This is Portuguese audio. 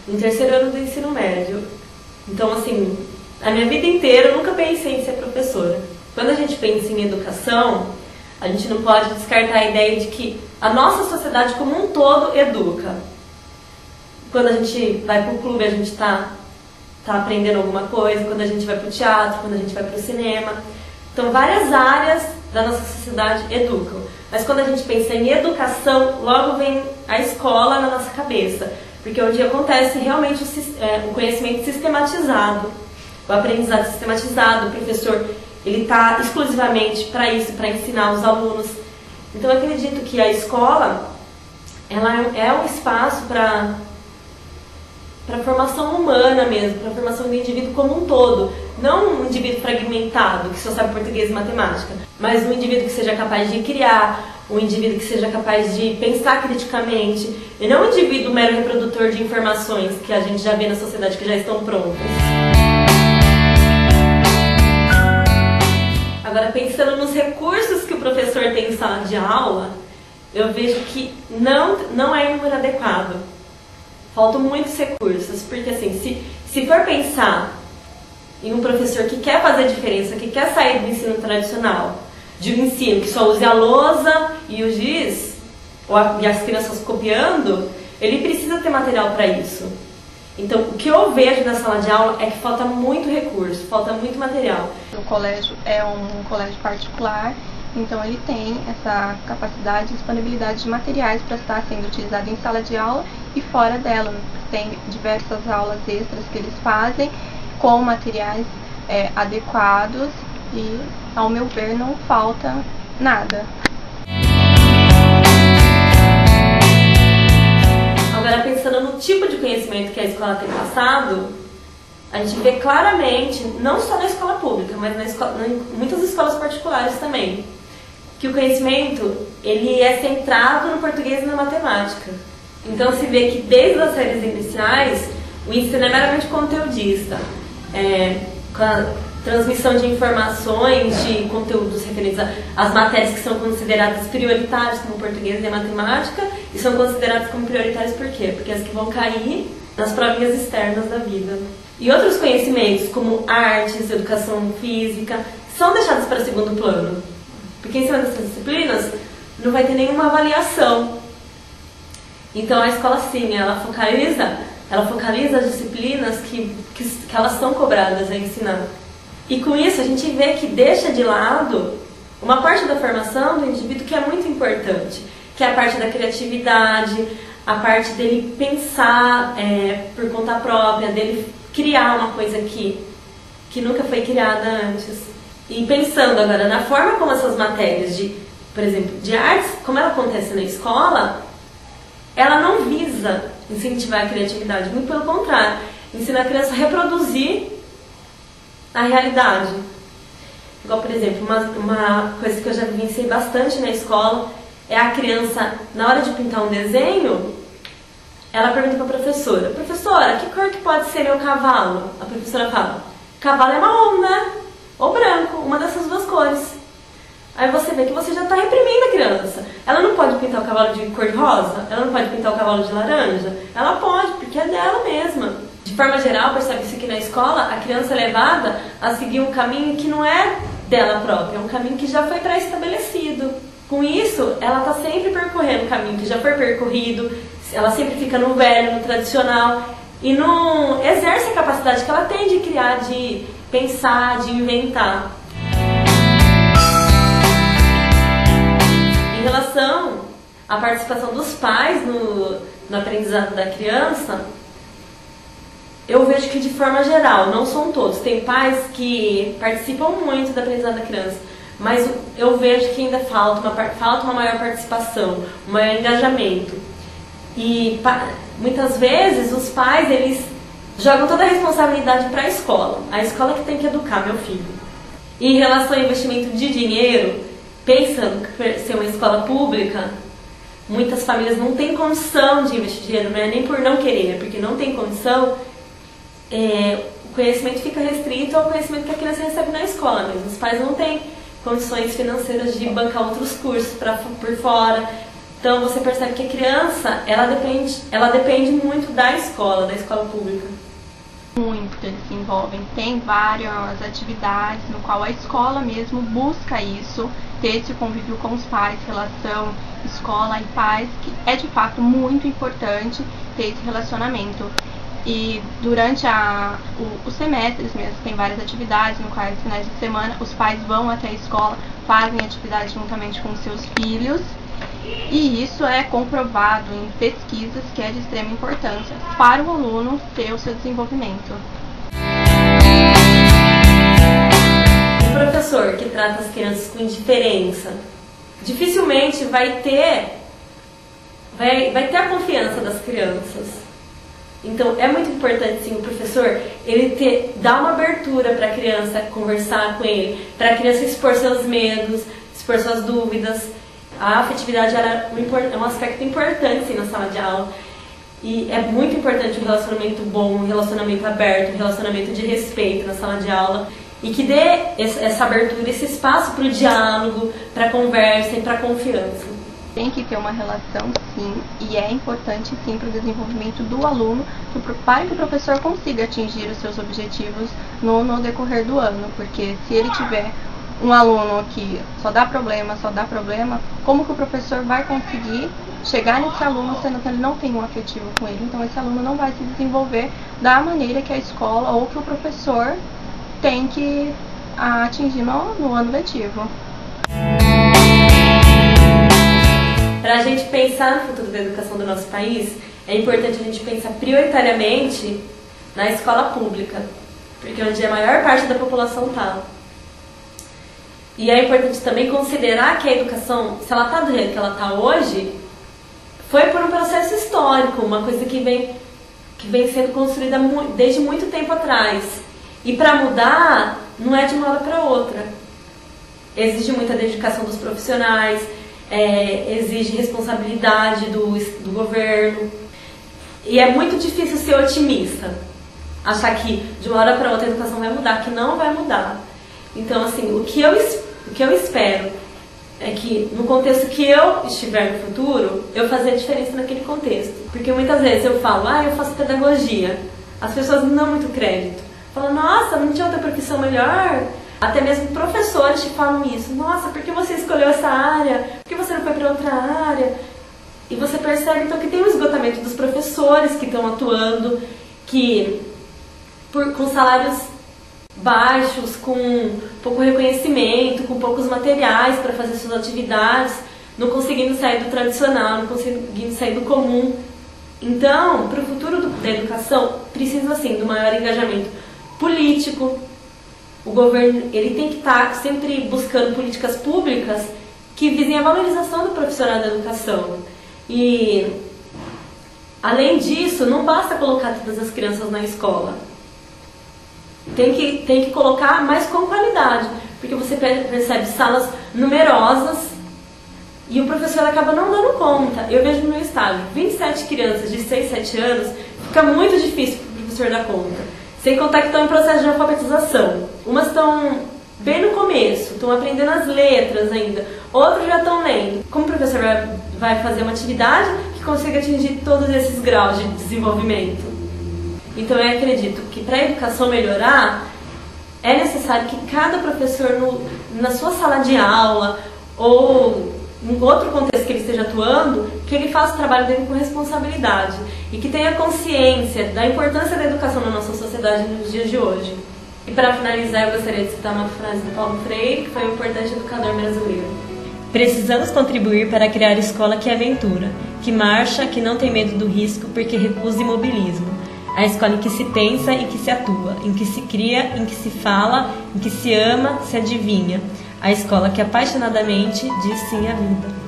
no terceiro ano do ensino médio. Então, assim, a minha vida inteira eu nunca pensei em ser professora. Quando a gente pensa em educação, a gente não pode descartar a ideia de que a nossa sociedade como um todo educa. Quando a gente vai para o clube, a gente está aprendendo alguma coisa. Quando a gente vai para o teatro, quando a gente vai para o cinema. Então, várias áreas da nossa sociedade educam. Mas quando a gente pensa em educação, logo vem a escola na nossa cabeça. Porque onde acontece realmente o conhecimento sistematizado, o aprendizado sistematizado, o professor ele está exclusivamente para isso, para ensinar os alunos. Então eu acredito que a escola ela é um espaço para a formação humana mesmo, para a formação do indivíduo como um todo. Não um indivíduo fragmentado, que só sabe português e matemática, mas um indivíduo que seja capaz de criar, um indivíduo que seja capaz de pensar criticamente, e não um indivíduo mero reprodutor de informações que a gente já vê na sociedade que já estão prontas. Agora, pensando nos recursos que o professor tem em sala de aula, eu vejo que não é um número adequado. Faltam muitos recursos, porque assim, se for pensar em um professor que quer fazer diferença, que quer sair do ensino tradicional, de um ensino que só use a lousa e o giz, e as crianças copiando, ele precisa ter material para isso. Então, o que eu vejo na sala de aula é que falta muito recurso, falta muito material. O colégio é um colégio particular, então ele tem essa capacidade e disponibilidade de materiais para estar sendo utilizado em sala de aula e fora dela. Tem diversas aulas extras que eles fazem com materiais adequados e, ao meu ver, não falta nada. Agora, pensando no tipo de conhecimento que a escola tem passado, a gente vê claramente, não só na escola pública, mas em muitas escolas particulares também, que o conhecimento ele é centrado no português e na matemática. Então se vê que desde as séries iniciais, o ensino é meramente conteudista, com a transmissão de informações, de conteúdos referentes às matérias que são consideradas prioritárias, como o português e a matemática, e são consideradas como prioritárias por quê? Porque as que vão cair nas provinhas externas da vida. E outros conhecimentos, como artes, educação física, são deixados para segundo plano. Porque em cima dessas disciplinas não vai ter nenhuma avaliação. Então a escola sim, ela focaliza as disciplinas que elas são cobradas a ensinar. E com isso a gente vê que deixa de lado uma parte da formação do indivíduo que é muito importante, que é a parte da criatividade, a parte dele pensar por conta própria, dele criar uma coisa que nunca foi criada antes. E pensando agora na forma como essas matérias, por exemplo, de artes, como ela acontece na escola, ela não visa incentivar a criatividade, muito pelo contrário, ensina a criança a reproduzir a realidade. Igual, por exemplo, uma coisa que eu já vivenciei bastante na escola é a criança, na hora de pintar um desenho, ela pergunta para a professora: professora, que cor que pode ser meu cavalo? A professora fala: cavalo é marrom, né? Ou branco, uma dessas duas cores. Aí você vê que você já está reprimindo a criança. Ela não pode pintar o cavalo de cor de rosa? Ela não pode pintar o cavalo de laranja? Ela pode, porque é dela mesma. De forma geral, percebe-se que na escola a criança é levada a seguir um caminho que não é dela própria, é um caminho que já foi pré-estabelecido. Com isso, ela está sempre percorrendo o caminho que já foi percorrido, ela sempre fica no velho, no tradicional, e não exerce a capacidade que ela tem de criar, de pensar, de inventar. Em relação à participação dos pais no aprendizado da criança, eu vejo que de forma geral, não são todos, tem pais que participam muito da aprendizado da criança, mas eu vejo que ainda falta uma maior participação, um maior engajamento. E muitas vezes os pais, eles jogam toda a responsabilidade para a escola que tem que educar meu filho. E em relação ao investimento de dinheiro, pensando que ser uma escola pública, muitas famílias não têm condição de investir dinheiro, não é nem por não querer, é porque não tem condição. O conhecimento fica restrito ao conhecimento que a criança recebe na escola mesmo. Os pais não têm condições financeiras de bancar outros cursos por fora, Então você percebe que a criança, ela depende muito da escola pública. Muito, eles se envolvem. Tem várias atividades no qual a escola mesmo busca isso, ter esse convívio com os pais, relação escola e pais, que é de fato muito importante ter esse relacionamento. E durante os semestres mesmo, tem várias atividades no qual, nos finais de semana, os pais vão até a escola, fazem atividades juntamente com os seus filhos. E isso é comprovado em pesquisas que é de extrema importância para o aluno ter o seu desenvolvimento. O professor que trata as crianças com indiferença dificilmente vai ter a confiança das crianças. Então é muito importante sim o professor dar uma abertura para a criança conversar com ele, para a criança expor seus medos, expor suas dúvidas. A afetividade é um aspecto importante sim, na sala de aula. E é muito importante um relacionamento bom, um relacionamento aberto, um relacionamento de respeito na sala de aula. E que dê essa abertura, esse espaço para o diálogo, para a conversa e para a confiança. Tem que ter uma relação sim, e é importante sim para o desenvolvimento do aluno, para que o professor consiga atingir os seus objetivos no decorrer do ano. Porque se ele tiver um aluno que só dá problema, como que o professor vai conseguir chegar nesse aluno sendo que ele não tem um afetivo com ele? Então esse aluno não vai se desenvolver da maneira que a escola ou que o professor tem que atingir no ano letivo. Para a gente pensar no futuro da educação do nosso país, é importante a gente pensar prioritariamente na escola pública, porque é onde a maior parte da população está. E é importante também considerar que a educação, se ela está do jeito que ela está hoje, foi por um processo histórico, uma coisa que vem sendo construída desde muito tempo atrás. E para mudar, não é de uma hora para outra. Exige muita dedicação dos profissionais, exige responsabilidade do governo. E é muito difícil ser otimista, achar que de uma hora para outra a educação vai mudar, que não vai mudar. Então, assim, o que eu espero é que no contexto que eu estiver no futuro, eu fazer a diferença naquele contexto. Porque muitas vezes eu falo, eu faço pedagogia. As pessoas não dão muito crédito. Falam, nossa, não tinha outra profissão melhor? Até mesmo professores te falam isso. Nossa, por que você escolheu essa área? Por que você não foi para outra área? E você percebe então que tem um esgotamento dos professores que estão atuando, que com salários baixos, com pouco reconhecimento, com poucos materiais para fazer suas atividades, não conseguindo sair do tradicional, não conseguindo sair do comum. Então, para o futuro da educação, precisa assim do maior engajamento político. O governo ele tem que estar sempre buscando políticas públicas que visem a valorização do profissional da educação. E, além disso, não basta colocar todas as crianças na escola. Tem que colocar mais com qualidade, porque você percebe salas numerosas e o professor acaba não dando conta. Eu vejo no meu estágio, 27 crianças de 6, 7 anos, fica muito difícil para o professor dar conta. Sem contar que estão em processo de alfabetização. Umas estão bem no começo, estão aprendendo as letras ainda. Outros já estão lendo. Como o professor vai fazer uma atividade que consiga atingir todos esses graus de desenvolvimento? Então eu acredito que para a educação melhorar, é necessário que cada professor na sua sala de aula ou em outro contexto que ele esteja atuando, que ele faça o trabalho dele com responsabilidade e que tenha consciência da importância da educação na nossa sociedade nos dias de hoje. E para finalizar, eu gostaria de citar uma frase do Paulo Freire, que foi um importante educador brasileiro. Precisamos contribuir para criar a escola que aventura, que marcha, que não tem medo do risco porque recusa imobilismo. A escola em que se pensa e que se atua, em que se cria, em que se fala, em que se ama, se adivinha. A escola que apaixonadamente diz sim à vida.